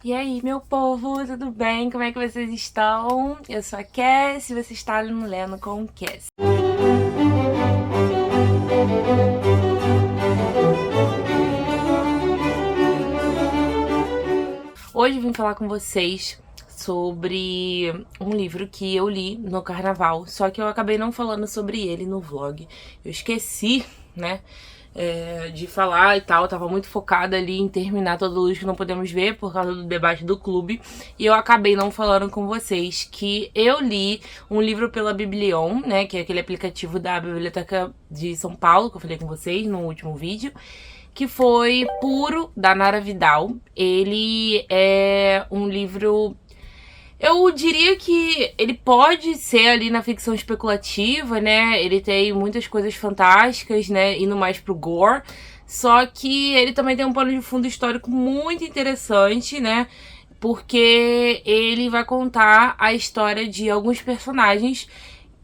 E aí, meu povo, tudo bem? Como é que vocês estão? Eu sou a Cass e você está no Lendo com Cass. Hoje eu vim falar com vocês sobre um livro que eu li no carnaval, só que eu acabei não falando sobre ele no vlog. Eu esqueci, né, de falar e tal, eu tava muito focada ali em terminar Toda Luz que Não Podemos Ver por causa do debate do clube, e eu acabei não falando com vocês que eu li um livro pela Biblion, né, que é aquele aplicativo da Biblioteca de São Paulo, que eu falei com vocês no último vídeo, que foi Puro, da Nara Vidal. Ele é um livro... Eu diria que ele pode ser ali na ficção especulativa, né? Ele tem muitas coisas fantásticas, né? Indo mais pro gore. Só que ele também tem um pano de fundo histórico muito interessante, né? Porque ele vai contar a história de alguns personagens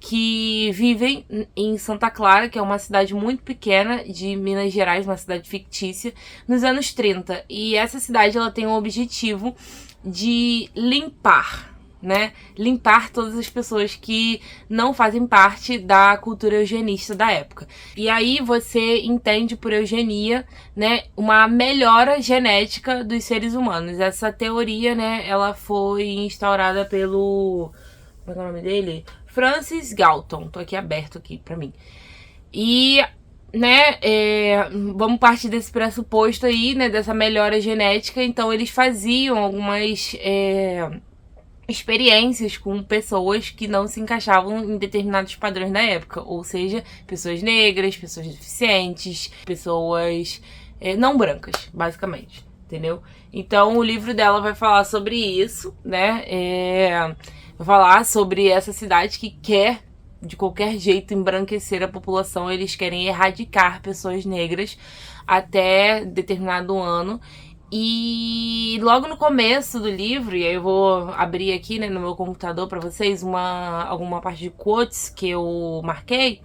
que vivem em Santa Clara, que é uma cidade muito pequena de Minas Gerais, uma cidade fictícia, nos anos 30. E essa cidade ela tem o objetivo de limpar, né? Limpar todas as pessoas que não fazem parte da cultura eugenista da época. E aí você entende por eugenia, né, uma melhora genética dos seres humanos. Essa teoria, né, ela foi instaurada pelo... como é o nome dele? Francis Galton. Tô aqui aberto aqui pra mim. E, né, vamos partir desse pressuposto aí, né, dessa melhora genética. Então eles faziam algumas experiências com pessoas que não se encaixavam em determinados padrões da época. Ou seja, pessoas negras, pessoas deficientes, pessoas não brancas, basicamente. Entendeu? Então o livro dela vai falar sobre isso, né? Vai falar sobre essa cidade que quer, de qualquer jeito, embranquecer a população. Eles querem erradicar pessoas negras até determinado ano. E logo no começo do livro, e aí eu vou abrir aqui, né, no meu computador pra vocês alguma parte de quotes que eu marquei.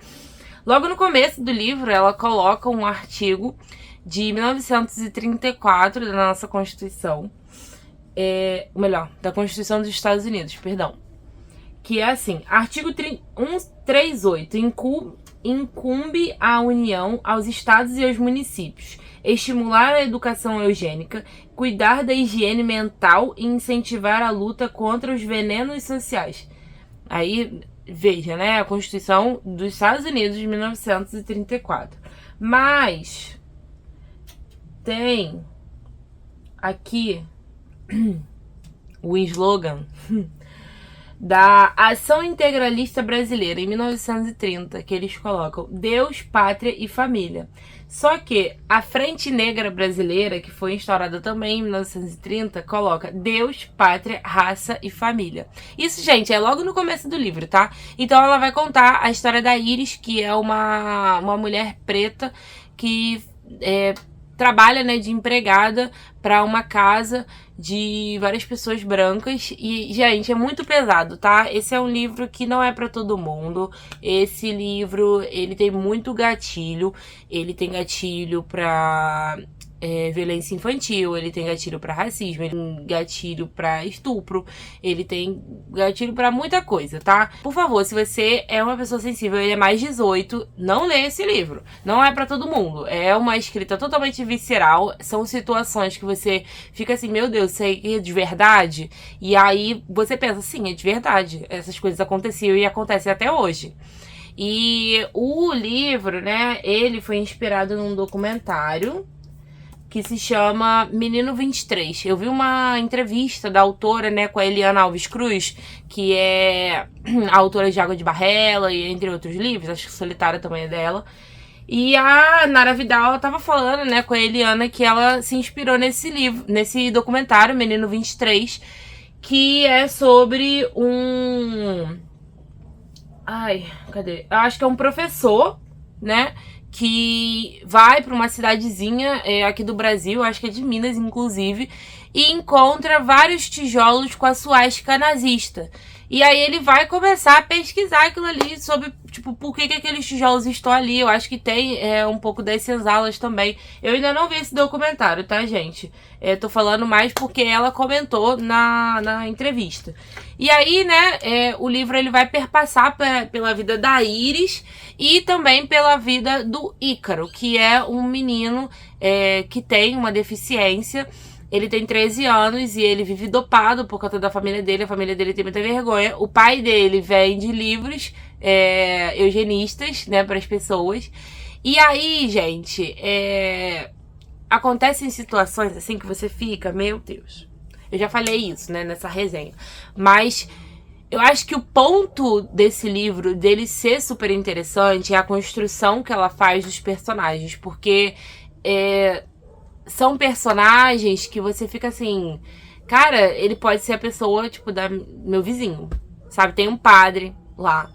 Logo no começo do livro, ela coloca um artigo de 1934 da nossa Constituição, ou melhor, da Constituição dos Estados Unidos, perdão, que é assim: artigo 138, incumbe à União, aos estados e aos municípios estimular a educação eugênica, cuidar da higiene mental e incentivar a luta contra os venenos sociais. Aí, veja, né, a Constituição dos Estados Unidos de 1934. Mas tem aqui o slogan da Ação Integralista Brasileira, em 1930, que eles colocam Deus, Pátria e Família. Só que a Frente Negra Brasileira, que foi instaurada também em 1930, coloca Deus, Pátria, Raça e Família. Isso, gente, é logo no começo do livro, tá? Então ela vai contar a história da Iris, que é uma mulher preta que trabalha, né, de empregada para uma casa de várias pessoas brancas. E, gente, é muito pesado, tá? Esse é um livro que não é para todo mundo. Esse livro, ele tem muito gatilho. Ele tem gatilho pra violência infantil, ele tem gatilho pra racismo, ele tem gatilho pra estupro, ele tem gatilho pra muita coisa, tá? Por favor, se você é uma pessoa sensível e é mais 18, não lê esse livro. Não é pra todo mundo. É uma escrita totalmente visceral. São situações que você fica assim, meu Deus, isso aí é de verdade? E aí você pensa, sim, é de verdade. Essas coisas aconteciam e acontecem até hoje. E o livro, né, ele foi inspirado num documentário que se chama Menino 23. Eu vi uma entrevista da autora, né, com a Eliana Alves Cruz, que é a autora de Água de Barrela e entre outros livros, acho que Solitária também é dela. E a Nara Vidal, ela tava falando, né, com a Eliana que ela se inspirou nesse livro, nesse documentário, Menino 23, que é sobre um... Ai, cadê? Eu acho que é um professor, né, que vai para uma cidadezinha aqui do Brasil, acho que é de Minas, inclusive, e encontra vários tijolos com a suástica nazista. E aí ele vai começar a pesquisar aquilo ali sobre, tipo, por que aqueles tijolos estão ali. Eu acho que tem um pouco das senzalas também. Eu ainda não vi esse documentário, tá, gente? Tô falando mais porque ela comentou na entrevista. E aí, né, o livro ele vai perpassar pela vida da Iris e também pela vida do Ícaro, que é um menino que tem uma deficiência. Ele tem 13 anos e ele vive dopado por conta da família dele. A família dele tem muita vergonha. O pai dele vende livros eugenistas, né, para as pessoas. E aí, gente, acontecem situações assim que você fica, meu Deus. Eu já falei isso, né, nessa resenha. Mas eu acho que o ponto desse livro, dele ser super interessante, é a construção que ela faz dos personagens. Porque são personagens que você fica assim... Cara, ele pode ser a pessoa, tipo, meu vizinho, sabe? Tem um padre lá,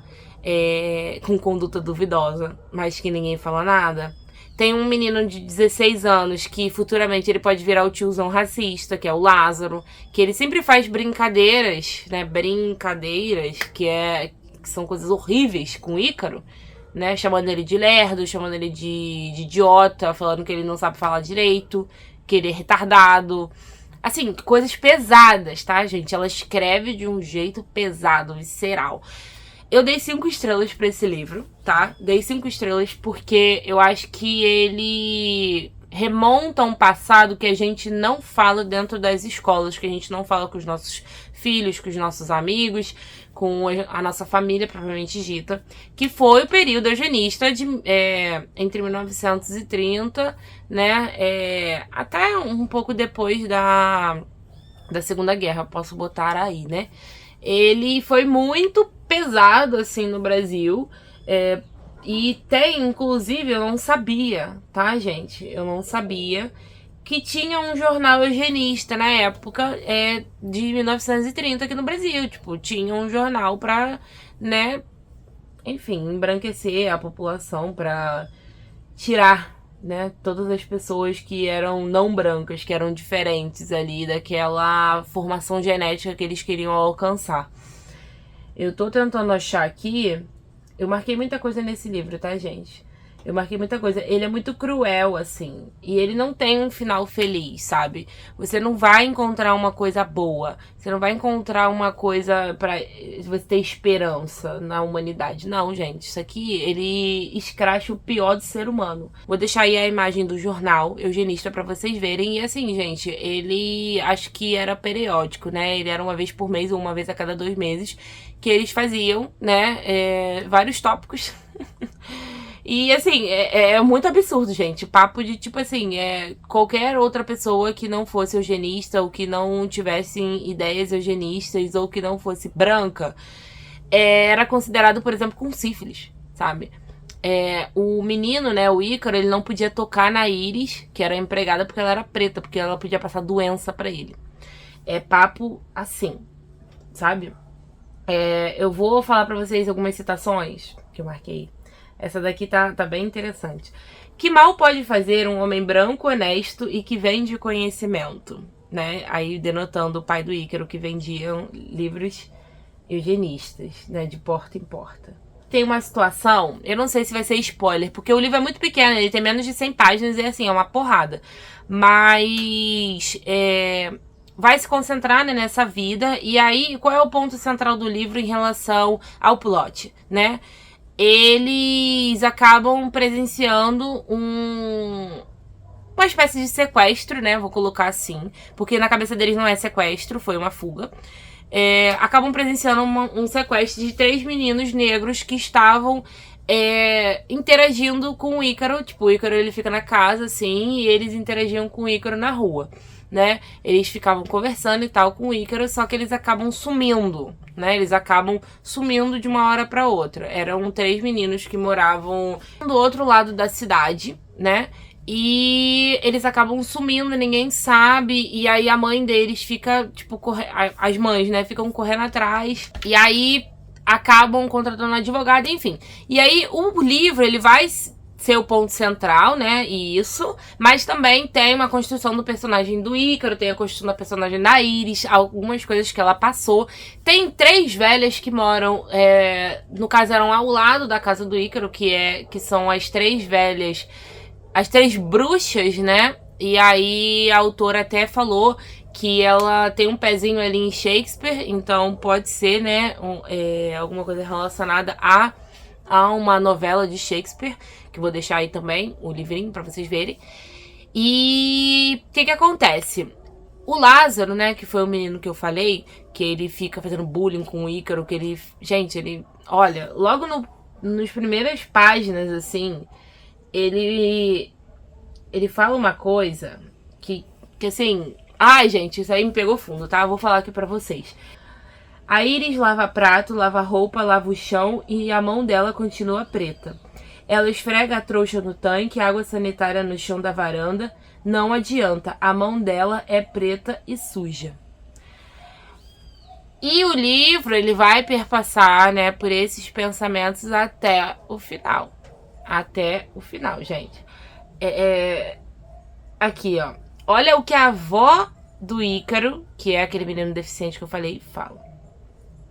com conduta duvidosa, mas que ninguém fala nada. Tem um menino de 16 anos que futuramente ele pode virar o tiozão racista, que é o Lázaro, que ele sempre faz brincadeiras, né? Brincadeiras que são coisas horríveis com o Ícaro, né? Chamando ele de lerdo, chamando ele de idiota, falando que ele não sabe falar direito, que ele é retardado. Assim, coisas pesadas, tá, gente? Ela escreve de um jeito pesado, visceral. Eu dei 5 estrelas pra esse livro, tá? Dei 5 estrelas porque eu acho que ele remonta a um passado que a gente não fala dentro das escolas, que a gente não fala com os nossos filhos, com os nossos amigos, com a nossa família, propriamente dita, que foi o período eugenista entre 1930, né, até um pouco depois da Segunda Guerra, posso botar aí, né? Ele foi muito pesado, assim, no Brasil, e tem, inclusive, eu não sabia, tá, gente? Eu não sabia que tinha um jornal eugenista na época de 1930 aqui no Brasil. Tipo, tinha um jornal pra, né, enfim, embranquecer a população, pra tirar, né, todas as pessoas que eram não brancas, que eram diferentes ali daquela formação genética que eles queriam alcançar. Eu tô tentando achar aqui. Eu marquei muita coisa nesse livro, tá, gente? Eu marquei muita coisa. Ele é muito cruel, assim. E ele não tem um final feliz, sabe? Você não vai encontrar uma coisa boa. Você não vai encontrar uma coisa pra você ter esperança na humanidade. Não, gente. Isso aqui, ele escracha o pior do ser humano. Vou deixar aí a imagem do jornal eugenista pra vocês verem. E assim, gente, ele acho que era periódico, né? Ele era uma vez por mês ou uma vez a cada 2 meses que eles faziam, né? Vários tópicos. E, assim, é muito absurdo, gente. Papo de, tipo assim, qualquer outra pessoa que não fosse eugenista ou que não tivesse ideias eugenistas ou que não fosse branca, era considerado, por exemplo, com sífilis, sabe? O menino, né, o Ícaro, ele não podia tocar na Iris, que era empregada, porque ela era preta, porque ela podia passar doença pra ele. É papo assim, sabe? Eu vou falar pra vocês algumas citações que eu marquei. Essa daqui tá bem interessante. Que mal pode fazer um homem branco, honesto e que vende conhecimento, né? Aí denotando o pai do Ícaro, que vendiam livros eugenistas, né? De porta em porta. Tem uma situação, eu não sei se vai ser spoiler, porque o livro é muito pequeno, ele tem menos de 100 páginas e assim, é uma porrada. Mas vai se concentrar, né, nessa vida. E aí, qual é o ponto central do livro em relação ao plot, né? Eles acabam presenciando uma espécie de sequestro, né? Vou colocar assim. Porque na cabeça deles não é sequestro, foi uma fuga. Acabam presenciando um sequestro de 3 meninos negros que estavam interagindo com o Ícaro. Tipo, o Ícaro ele fica na casa, assim, e eles interagiam com o Ícaro na rua, né? Eles ficavam conversando e tal com o Ícaro, só que eles acabam sumindo, né? Eles acabam sumindo de uma hora pra outra. Eram 3 meninos que moravam do outro lado da cidade, né? E eles acabam sumindo, ninguém sabe. E aí a mãe deles fica, tipo, as mães, né? Ficam correndo atrás. E aí acabam contratando um advogado, enfim. E aí o livro, ele vai ser o ponto central, né? Isso. Mas também tem uma construção do personagem do Ícaro, tem a construção da personagem da Iris, algumas coisas que ela passou. Tem 3 velhas que moram, no caso eram ao lado da casa do Ícaro, que são as 3 velhas, as 3 bruxas, né? E aí a autora até falou que ela tem um pezinho ali em Shakespeare, então pode ser, né, alguma coisa relacionada a uma novela de Shakespeare, que eu vou deixar aí também o livrinho pra vocês verem. E o que acontece? O Lázaro, né, que foi o menino que eu falei, que ele fica fazendo bullying com o Ícaro, que ele... Gente, ele... Olha, logo nos primeiras páginas, assim, ele fala uma coisa que assim... Ai, gente, isso aí me pegou fundo, tá? Eu vou falar aqui pra vocês. A Iris lava prato, lava roupa, lava o chão e a mão dela continua preta. Ela esfrega a trouxa no tanque, água sanitária no chão da varanda. Não adianta, a mão dela é preta e suja. E o livro, ele vai perpassar, né, por esses pensamentos até o final. Até o final, gente. Aqui, ó. Olha o que a avó do Ícaro, que é aquele menino deficiente que eu falei, fala.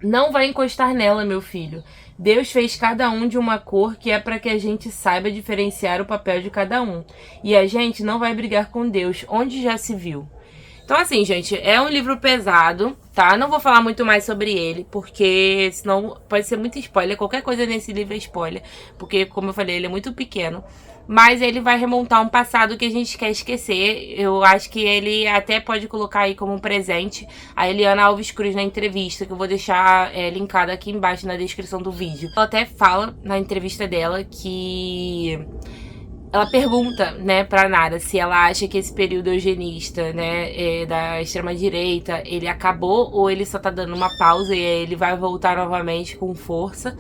Não vai encostar nela, meu filho. Deus fez cada um de uma cor que é para que a gente saiba diferenciar o papel de cada um. E a gente não vai brigar com Deus, onde já se viu. Então, assim, gente, é um livro pesado, tá? Não vou falar muito mais sobre ele, porque senão pode ser muito spoiler. Qualquer coisa nesse livro é spoiler, porque, como eu falei, ele é muito pequeno. Mas ele vai remontar um passado que a gente quer esquecer. Eu acho que ele até pode colocar aí como um presente a Eliana Alves Cruz na entrevista, que eu vou deixar linkada aqui embaixo na descrição do vídeo. Ela até fala na entrevista dela que... Ela pergunta, né, pra Nara se ela acha que esse período eugenista, né, da extrema-direita, ele acabou ou ele só tá dando uma pausa e aí ele vai voltar novamente com força.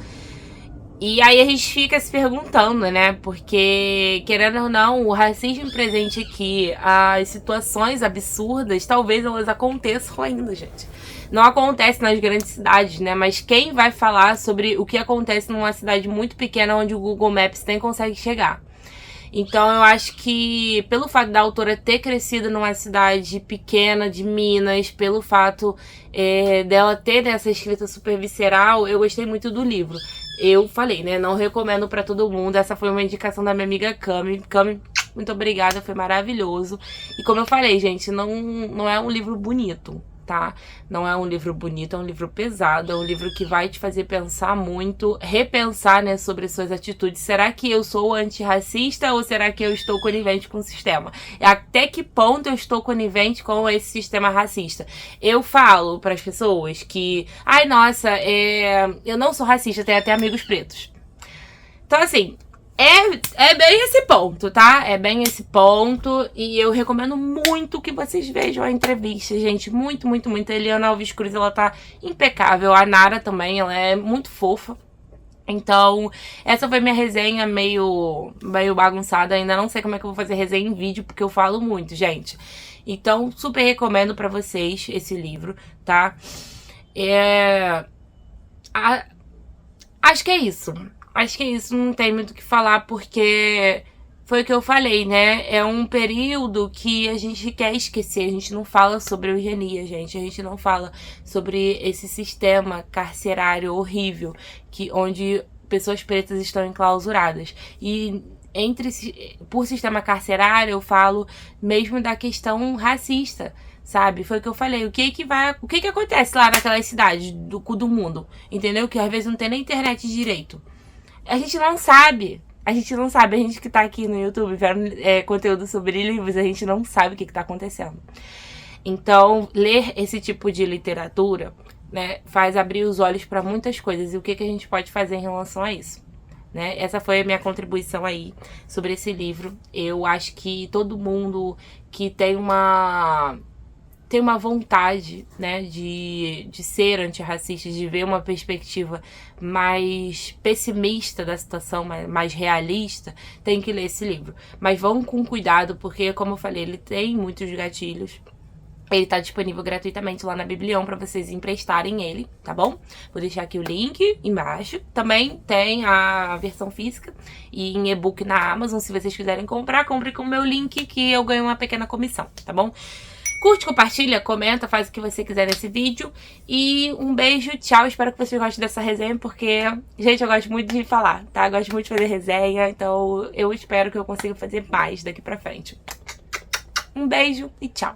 E aí a gente fica se perguntando, né, porque, querendo ou não, o racismo presente aqui, as situações absurdas, talvez elas aconteçam ainda, gente. Não acontece nas grandes cidades, né, mas quem vai falar sobre o que acontece numa cidade muito pequena onde o Google Maps nem consegue chegar? Então eu acho que pelo fato da autora ter crescido numa cidade pequena de Minas, pelo fato dela ter essa escrita super visceral, eu gostei muito do livro. Eu falei, né, não recomendo pra todo mundo, essa foi uma indicação da minha amiga Cami. Cami, muito obrigada, foi maravilhoso. E como eu falei, gente, não é um livro bonito, tá? Não é um livro bonito, é um livro pesado, é um livro que vai te fazer pensar muito, repensar, né, sobre suas atitudes. Será que eu sou antirracista ou será que eu estou conivente com o sistema? Até que ponto eu estou conivente com esse sistema racista? Eu falo para as pessoas que, ai, nossa, eu não sou racista, tenho até amigos pretos. Então, assim, é bem esse ponto, tá? É bem esse ponto. E eu recomendo muito que vocês vejam a entrevista, gente. Muito, muito, muito. A Eliana Alves Cruz, ela tá impecável. A Nara também, ela é muito fofa. Então, essa foi minha resenha meio bagunçada. Ainda não sei como é que eu vou fazer resenha em vídeo, porque eu falo muito, gente. Então, super recomendo pra vocês esse livro, tá? Acho que é isso. Acho que é isso, não tem muito o que falar, porque foi o que eu falei, né? É um período que a gente quer esquecer, a gente não fala sobre eugenia, gente. A gente não fala sobre esse sistema carcerário horrível, onde pessoas pretas estão enclausuradas. E por sistema carcerário, eu falo mesmo da questão racista, sabe? Foi o que eu falei. O que acontece lá naquelas cidades do mundo, entendeu? Que às vezes não tem nem internet direito. A gente não sabe. A gente não sabe. A gente que tá aqui no YouTube vendo conteúdo sobre livros, a gente não sabe o que tá acontecendo. Então, ler esse tipo de literatura, né, faz abrir os olhos para muitas coisas. E o que a gente pode fazer em relação a isso? Né? Essa foi a minha contribuição aí sobre esse livro. Eu acho que todo mundo que tem uma vontade, né, de ser antirracista, de ver uma perspectiva mais pessimista da situação, mais realista, tem que ler esse livro. Mas vão com cuidado, porque, como eu falei, ele tem muitos gatilhos. Ele tá disponível gratuitamente lá na Biblion pra vocês emprestarem ele, tá bom? Vou deixar aqui o link embaixo. Também tem a versão física e em e-book na Amazon. Se vocês quiserem comprar, compre com o meu link que eu ganho uma pequena comissão, tá bom? Curte, compartilha, comenta, faz o que você quiser nesse vídeo. E um beijo, tchau. Espero que vocês gostem dessa resenha, porque, gente, eu gosto muito de falar, tá? Eu gosto muito de fazer resenha, então eu espero que eu consiga fazer mais daqui pra frente. Um beijo e tchau.